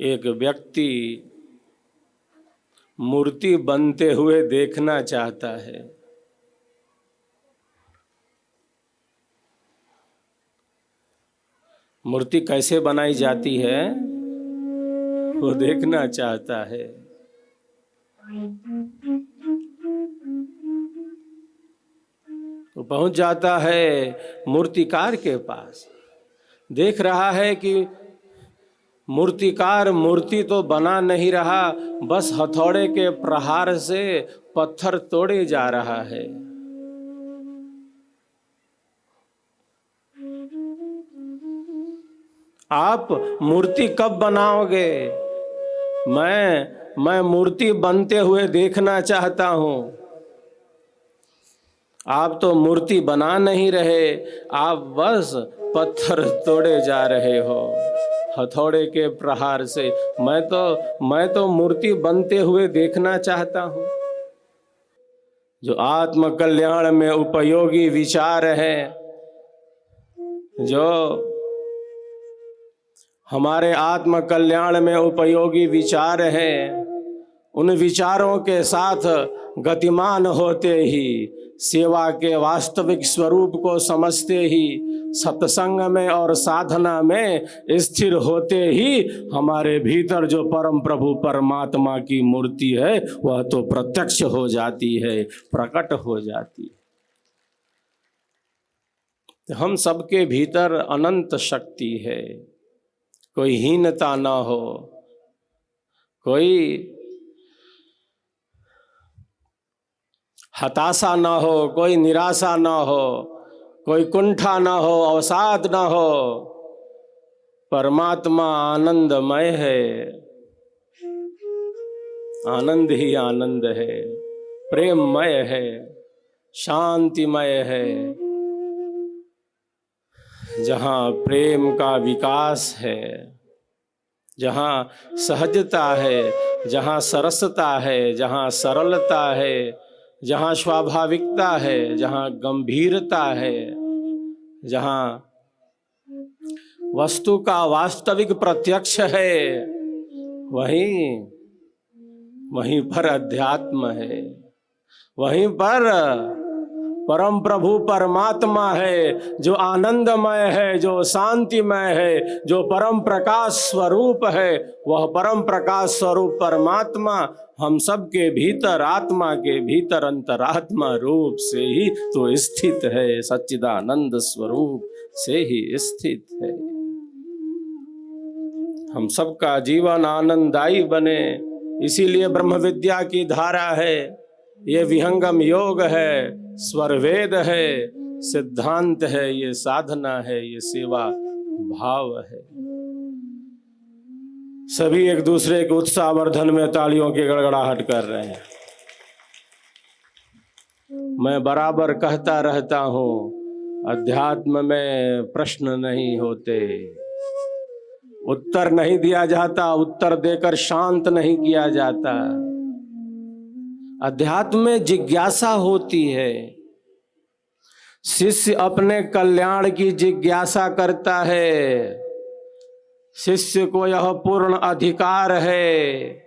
एक व्यक्ति मूर्ति बनते हुए देखना चाहता है। मूर्ति कैसे बनाई जाती है वो देखना चाहता है। तो पहुंच जाता है मूर्तिकार के पास, देख रहा है कि मूर्तिकार मूर्ति तो बना नहीं रहा, बस हथौड़े के प्रहार से पत्थर तोड़े जा रहा है। आप मूर्ति कब बनाओगे? मैं मूर्ति बनते हुए देखना चाहता हूं। आप तो मूर्ति बना नहीं रहे, आप बस पत्थर तोड़े जा रहे हो हथौड़े के प्रहार से। मैं तो मूर्ति बनते हुए देखना चाहता हूं। जो आत्म कल्याण में उपयोगी विचार हैं, जो हमारे आत्म कल्याण में उपयोगी विचार हैं, उन विचारों के साथ गतिमान होते ही, सेवा के वास्तविक स्वरूप को समझते ही, सत्संग में और साधना में स्थिर होते ही हमारे भीतर जो परम प्रभु परमात्मा की मूर्ति है वह तो प्रत्यक्ष हो जाती है, प्रकट हो जाती है। हम सबके भीतर अनंत शक्ति है, कोई हीनता ना हो, कोई हताशा ना हो, कोई निराशा ना हो, कोई कुंठा ना हो, अवसाद ना हो। परमात्मा आनंदमय है, आनंद ही आनंद है, प्रेममय है, शांतिमय है। जहाँ प्रेम का विकास है, जहाँ सहजता है, जहाँ सरसता है, जहाँ सरलता है, जहाँ स्वाभाविकता है, जहाँ गंभीरता है, जहाँ वस्तु का वास्तविक प्रत्यक्ष है, वहीं पर अध्यात्म है, वहीं पर परम प्रभु परमात्मा है, जो आनंदमय है, जो शांतिमय है, जो परम प्रकाश स्वरूप है। वह परम प्रकाश स्वरूप परमात्मा हम सब के भीतर, आत्मा के भीतर अंतरात्मा रूप से ही तो स्थित है, सच्चिदानंद स्वरूप से ही स्थित है। हम सबका जीवन आनंददायी बने, इसीलिए ब्रह्म विद्या की धारा है, ये विहंगम योग है, स्वर वेद है, सिद्धांत है, ये साधना है, ये सेवा भाव है। सभी एक दूसरे के उत्साहवर्धन में तालियों की गड़गड़ाहट कर रहे हैं। मैं बराबर कहता रहता हूं, अध्यात्म में प्रश्न नहीं होते, उत्तर नहीं दिया जाता, उत्तर देकर शांत नहीं किया जाता। अध्यात्म में जिज्ञासा होती है। शिष्य अपने कल्याण की जिज्ञासा करता है, शिष्य को यह पूर्ण अधिकार है,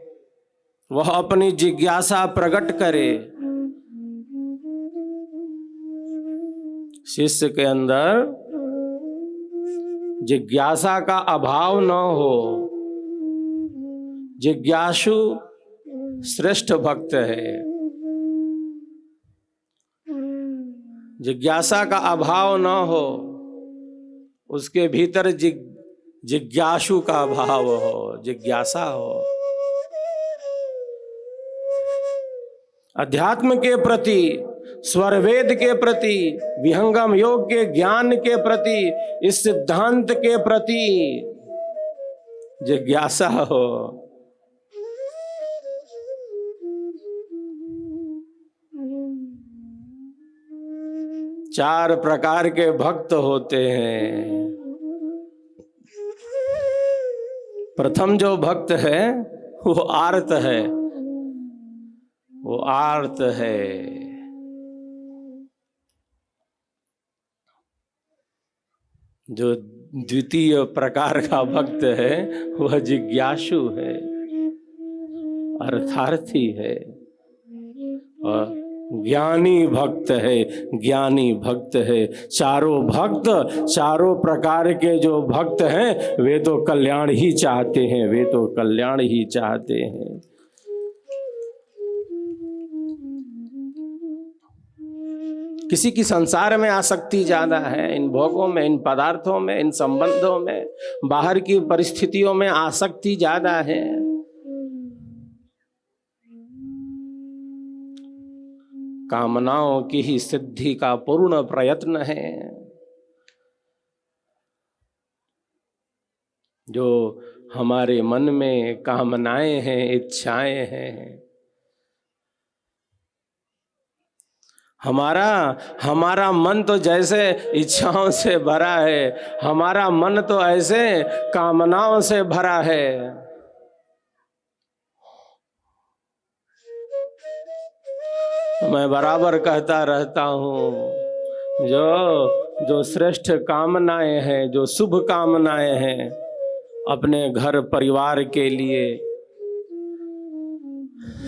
वह अपनी जिज्ञासा प्रकट करे। शिष्य के अंदर जिज्ञासा का अभाव न हो, जिज्ञासु श्रेष्ठ भक्त है। जिज्ञासा का अभाव न हो, उसके भीतर जिज्ञासु का भाव हो, जिज्ञासा हो। अध्यात्म के प्रति, स्वरवेद के प्रति, विहंगम योग के ज्ञान के प्रति, इस सिद्धांत के प्रति जिज्ञासा हो। चार प्रकार के भक्त होते हैं। प्रथम जो भक्त है वो आर्त है, वो आर्त है। जो द्वितीय प्रकार का भक्त है वह जिज्ञासु है, अर्थार्थी है, और ज्ञानी भक्त है, ज्ञानी भक्त है। चारों प्रकार के जो भक्त हैं वे तो कल्याण ही चाहते हैं, वे तो कल्याण ही चाहते हैं। किसी की संसार में आसक्ति ज्यादा है, इन भोगों में, इन पदार्थों में, इन संबंधों में, बाहर की परिस्थितियों में आसक्ति ज्यादा है। कामनाओं की ही सिद्धि का पूर्ण प्रयत्न है। जो हमारे मन में कामनाएं हैं, इच्छाएं हैं, हमारा मन तो जैसे इच्छाओं से भरा है, हमारा मन तो ऐसे कामनाओं से भरा है। मैं बराबर कहता रहता हूँ, जो श्रेष्ठ कामनाएं हैं, जो शुभ कामनाएं हैं अपने घर परिवार के लिए,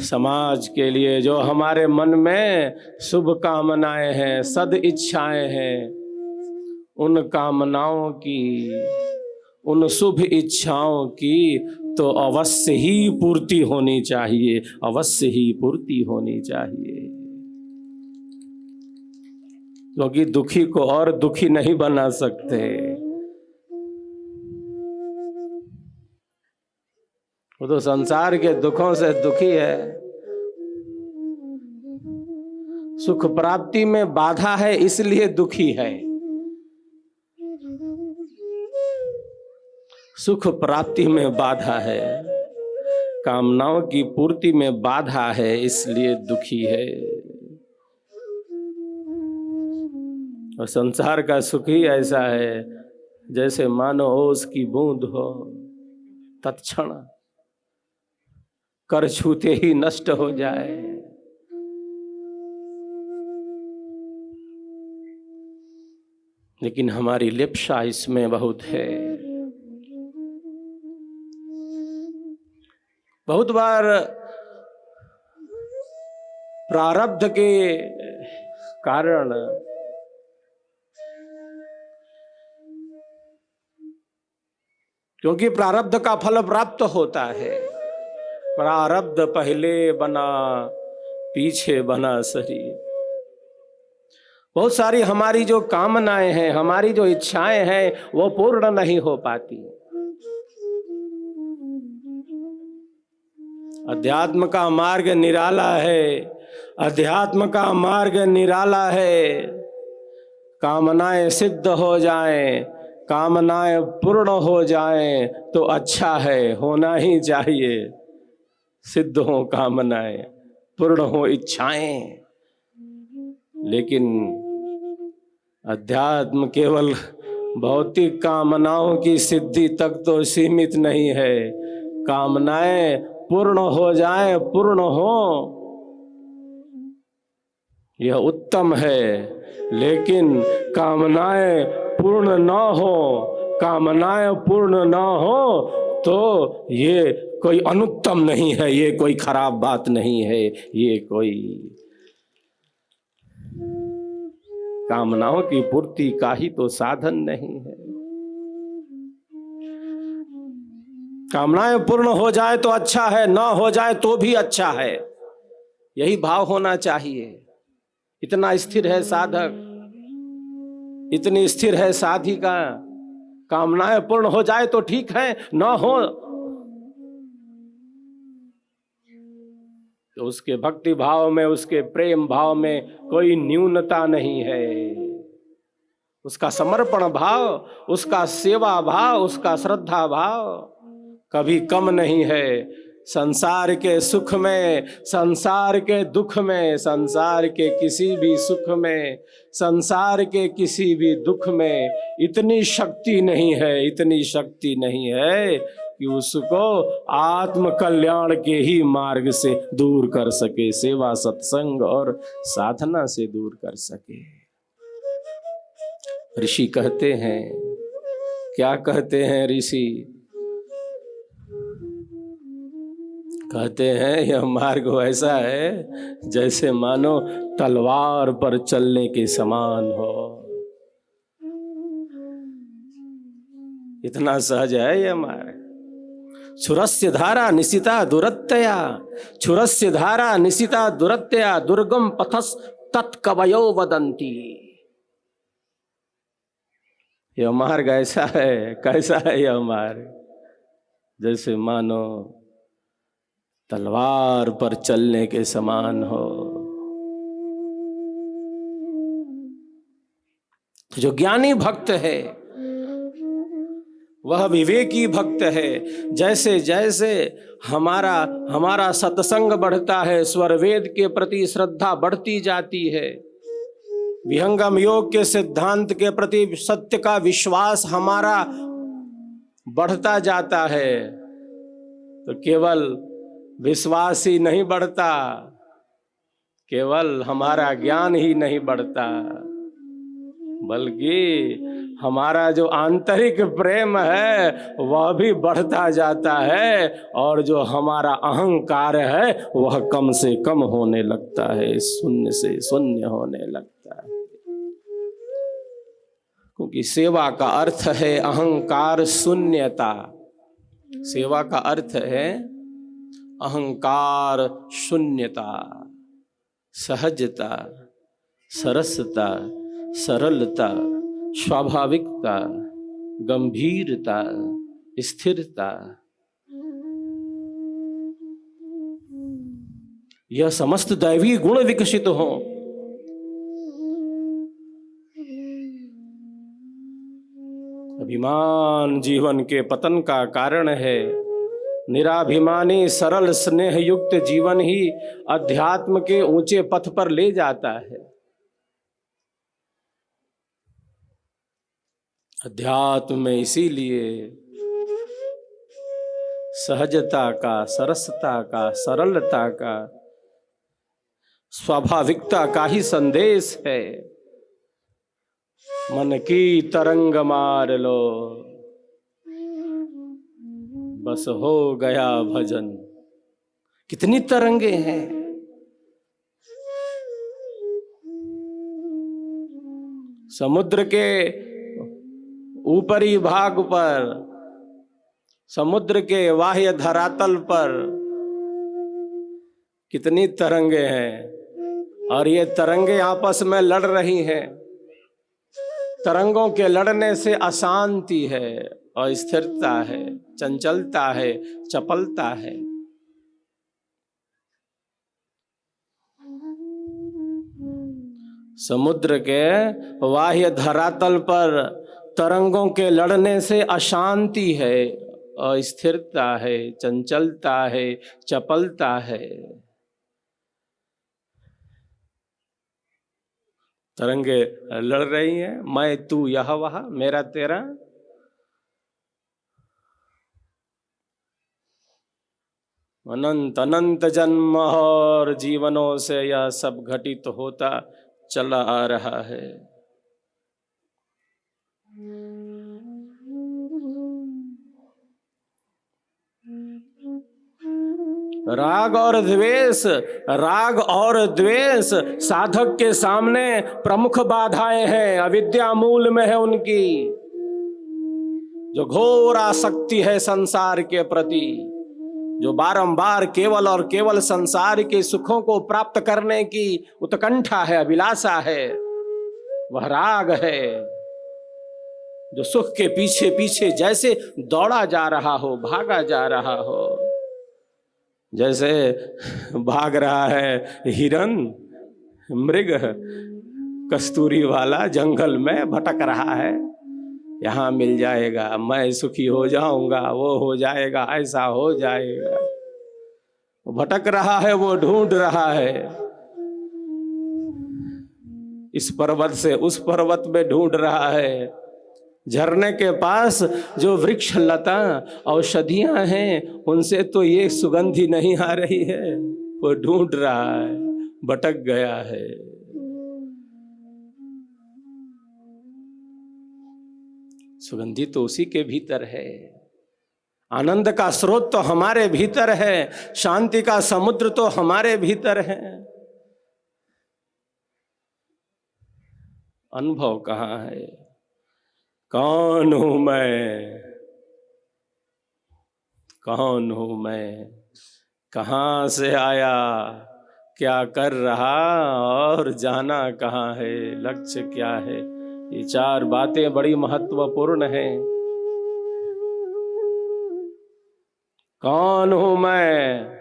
समाज के लिए, जो हमारे मन में शुभ कामनाएं हैं, सद इच्छाएं हैं, उन कामनाओं की, उन शुभ इच्छाओं की तो अवश्य ही पूर्ति होनी चाहिए, अवश्य ही पूर्ति होनी चाहिए। क्योंकि दुखी को और दुखी नहीं बना सकते। वो तो संसार के दुखों से दुखी है। सुख प्राप्ति में बाधा है इसलिए दुखी है, सुख प्राप्ति में बाधा है, कामनाओं की पूर्ति में बाधा है इसलिए दुखी है। और संसार का सुख ही ऐसा है जैसे मानो ओस की बूंद हो, तत्क्षण कर छूते ही नष्ट हो जाए। लेकिन हमारी लिप्सा इसमें बहुत है। बहुत बार प्रारब्ध के कारण क्योंकि प्रारब्ध का फल प्राप्त होता है, प्रारब्ध पहले बना पीछे बना शरीर। बहुत सारी हमारी जो कामनाएं हैं, हमारी जो इच्छाएं हैं वो पूर्ण नहीं हो पाती। अध्यात्म का मार्ग निराला है, अध्यात्म का मार्ग निराला है। कामनाएं सिद्ध हो जाएं, कामनाएं पूर्ण हो जाएं तो अच्छा है, होना ही चाहिए। सिद्ध हो कामनाएं, पूर्ण हो इच्छाएं। लेकिन अध्यात्म केवल भौतिक कामनाओं की सिद्धि तक तो सीमित नहीं है। कामनाएं पूर्ण हो जाएं, पूर्ण हो, यह उत्तम है। लेकिन कामनाएं पूर्ण न हो, कामनाएं पूर्ण न हो तो ये कोई अनुत्तम नहीं है, ये कोई खराब बात नहीं है, ये कोई कामनाओं की पूर्ति का ही तो साधन नहीं है। कामनाएं पूर्ण हो जाए तो अच्छा है, ना हो जाए तो भी अच्छा है, यही भाव होना चाहिए। इतना स्थिर है साधक, इतनी स्थिर है साधिका। कामनाएं पूर्ण हो जाए तो ठीक है, ना हो तो उसके भक्ति भाव में, उसके प्रेम भाव में कोई न्यूनता नहीं है। उसका समर्पण भाव, उसका सेवा भाव, उसका श्रद्धा भाव कभी कम नहीं है। संसार के सुख में, संसार के दुख में, संसार के किसी भी सुख में, संसार के किसी भी दुख में इतनी शक्ति नहीं है, इतनी शक्ति नहीं है कि उसको आत्म कल्याण के ही मार्ग से दूर कर सके, सेवा सत्संग और साधना से दूर कर सके। ऋषि कहते हैं क्या कहते हैं ऋषि? कहते हैं यह मार्ग ऐसा है जैसे मानो तलवार पर चलने के समान हो। इतना सहज है यह मार्ग। छुरस्य धारा निशिता दुरत्यया, छुरस्य धारा निशिता दुरत्यया, दुर्गम पथस तत्कवयो वदंती। यह मार्ग ऐसा है, कैसा है यह मार्ग? जैसे मानो तलवार पर चलने के समान हो। जो ज्ञानी भक्त है वह विवेकी भक्त है। जैसे जैसे हमारा सत्संग बढ़ता है, स्वर वेद के प्रति श्रद्धा बढ़ती जाती है, विहंगम योग के सिद्धांत के प्रति सत्य का विश्वास हमारा बढ़ता जाता है, तो केवल विश्वास ही नहीं बढ़ता, केवल हमारा ज्ञान ही नहीं बढ़ता, बल्कि हमारा जो आंतरिक प्रेम है वह भी बढ़ता जाता है, और जो हमारा अहंकार है वह कम से कम होने लगता है, शून्य से शून्य होने लगता है। क्योंकि सेवा का अर्थ है अहंकार शून्यता। सेवा का अर्थ है अहंकार शून्यता, सहजता, सरसता, सरलता, स्वाभाविकता, गंभीरता, स्थिरता, यह समस्त दैवी गुण विकसित हो। अभिमान जीवन के पतन का कारण है। निराभिमानी सरल स्नेह युक्त जीवन ही अध्यात्म के ऊंचे पथ पर ले जाता है। अध्यात्म में इसीलिए सहजता का, सरसता का, सरलता का, स्वाभाविकता का ही संदेश है। मन की तरंग मार लो, बस हो गया भजन। कितनी तरंगे हैं। समुद्र के ऊपरी भाग पर, समुद्र के बाह्य धरातल पर कितनी तरंगे हैं, और ये तरंगे आपस में लड़ रही हैं। तरंगों के लड़ने से अशांति है, अस्थिरता है, चंचलता है, चपलता है। समुद्र के बाह्य धरातल पर तरंगों के लड़ने से अशांति है, अस्थिरता है, चंचलता है, चपलता है। तरंगे लड़ रही हैं, मैं तू यह वह, मेरा तेरा। अनंत अनंत जन्म और जीवनों से यह सब घटित होता चला आ रहा है। राग और द्वेष, राग और द्वेष साधक के सामने प्रमुख बाधाएं हैं। अविद्या मूल में है उनकी, जो घोर आसक्ति है संसार के प्रति, जो बारंबार केवल और केवल संसार के सुखों को प्राप्त करने की उत्कंठा है, अभिलाषा है, वह राग है। जो सुख के पीछे पीछे जैसे दौड़ा जा रहा हो, भागा जा रहा हो, जैसे भाग रहा है हिरन, मृग कस्तूरी वाला जंगल में भटक रहा है। यहाँ मिल जाएगा, मैं सुखी हो जाऊंगा, वो हो जाएगा, ऐसा हो जाएगा। वो भटक रहा है, वो ढूंढ रहा है, इस पर्वत से उस पर्वत में ढूंढ रहा है। झरने के पास जो वृक्ष लता औषधियां हैं, उनसे तो ये सुगंधी नहीं आ रही है। वो ढूंढ रहा है, भटक गया है। सुगंधि तो उसी के भीतर है, आनंद का स्रोत तो हमारे भीतर है, शांति का समुद्र तो हमारे भीतर है। अनुभव कहाँ है? कौन हूं मैं, कौन हूं मैं, कहाँ से आया, क्या कर रहा और जाना कहाँ है, लक्ष्य क्या है। ये चार बातें बड़ी महत्वपूर्ण हैं। कौन हूं मैं,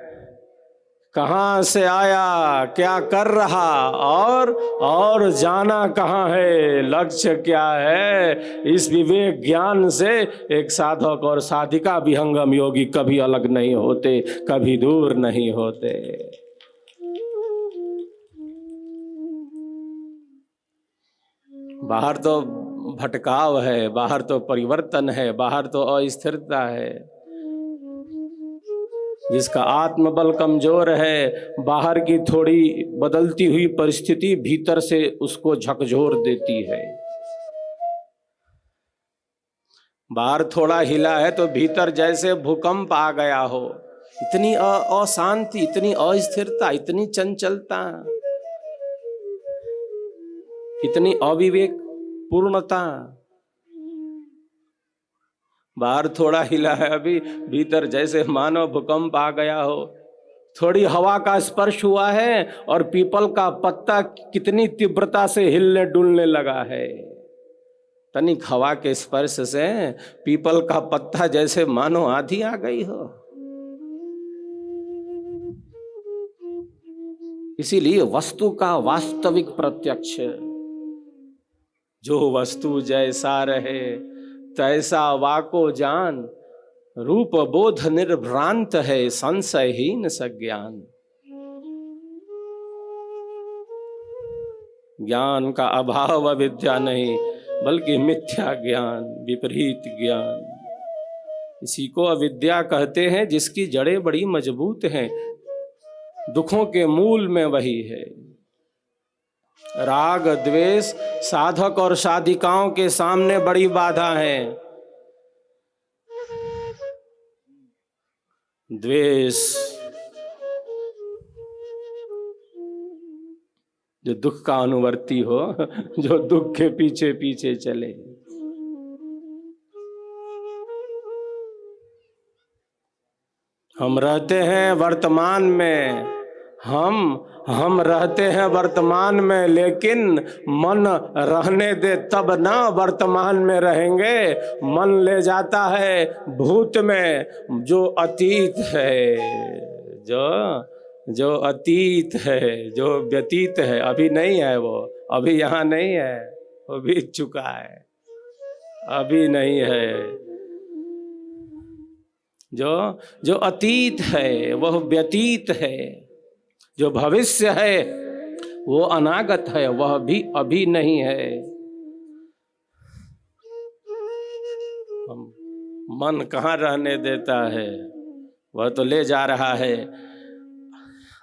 कहाँ से आया, क्या कर रहा और जाना कहाँ है, लक्ष्य क्या है। इस विवेक ज्ञान से एक साधक और साधिका विहंगम योगी कभी अलग नहीं होते, कभी दूर नहीं होते। बाहर तो भटकाव है, बाहर तो परिवर्तन है, बाहर तो अस्थिरता है। जिसका आत्मबल कमजोर है, बाहर की थोड़ी बदलती हुई परिस्थिति भीतर से उसको झकझोर देती है। बाहर थोड़ा हिला है तो भीतर जैसे भूकंप आ गया हो। इतनी अशांति, इतनी अस्थिरता, इतनी चंचलता, इतनी अविवेक पूर्णता। बाहर थोड़ा हिला है अभी, भीतर जैसे मानो भूकंप आ गया हो। थोड़ी हवा का स्पर्श हुआ है और पीपल का पत्ता कितनी तीव्रता से हिलने डुलने लगा है। तनिक हवा के स्पर्श से पीपल का पत्ता जैसे मानो आंधी आ गई हो। इसीलिए वस्तु का वास्तविक प्रत्यक्ष, जो वस्तु जैसा रहे तैसा वाको जान, रूप बोध निर्भ्रांत है संशयहीन सज्ञान। ज्ञान का अभाव अविद्या नहीं, बल्कि मिथ्या ज्ञान, विपरीत ज्ञान। इसी को अविद्या कहते हैं, जिसकी जड़ें बड़ी मजबूत हैं। दुखों के मूल में वही है। राग द्वेष साधक और साधिकाओं के सामने बड़ी बाधा है। द्वेष जो दुख का अनुवर्ती हो, जो दुख के पीछे पीछे चले। हम रहते हैं वर्तमान में, हम रहते हैं वर्तमान में, लेकिन मन रहने दे तब ना वर्तमान में रहेंगे। मन ले जाता है भूत में, जो अतीत है, जो अतीत है, जो व्यतीत है। अभी नहीं है वो, अभी यहाँ नहीं है, वो बीत चुका है, अभी नहीं है। जो अतीत है वह व्यतीत है, जो भविष्य है वो अनागत है, वह भी अभी नहीं है। मन कहाँ रहने देता है, वह तो ले जा रहा है।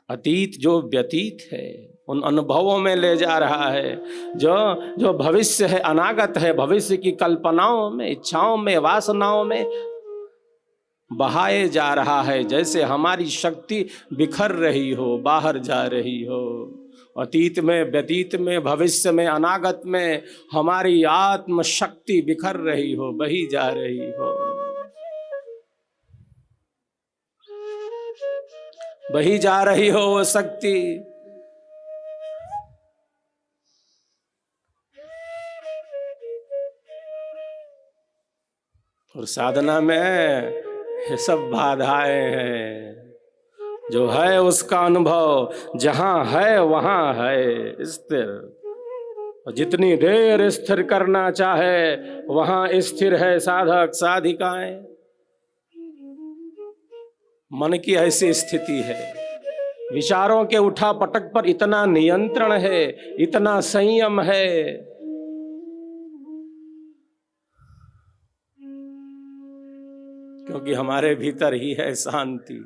अतीत जो व्यतीत है उन अनुभवों में ले जा रहा है। जो भविष्य है अनागत है, भविष्य की कल्पनाओं में, इच्छाओं में, वासनाओं में बहाए जा रहा है। जैसे हमारी शक्ति बिखर रही हो, बाहर जा रही हो। अतीत में, व्यतीत में, भविष्य में, अनागत में हमारी आत्म शक्ति बिखर रही हो, बही जा रही हो, बही जा रही हो वो शक्ति। और साधना में ये सब बाधाएं हैं। जो है उसका अनुभव जहां है वहां है स्थिर। और जितनी देर स्थिर करना चाहे वहां स्थिर है साधक साधिकाएं। मन की ऐसी स्थिति है, विचारों के उठा पटक पर इतना नियंत्रण है, इतना संयम है। क्योंकि हमारे भीतर ही है शांति,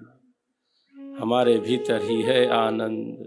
हमारे भीतर ही है आनंद।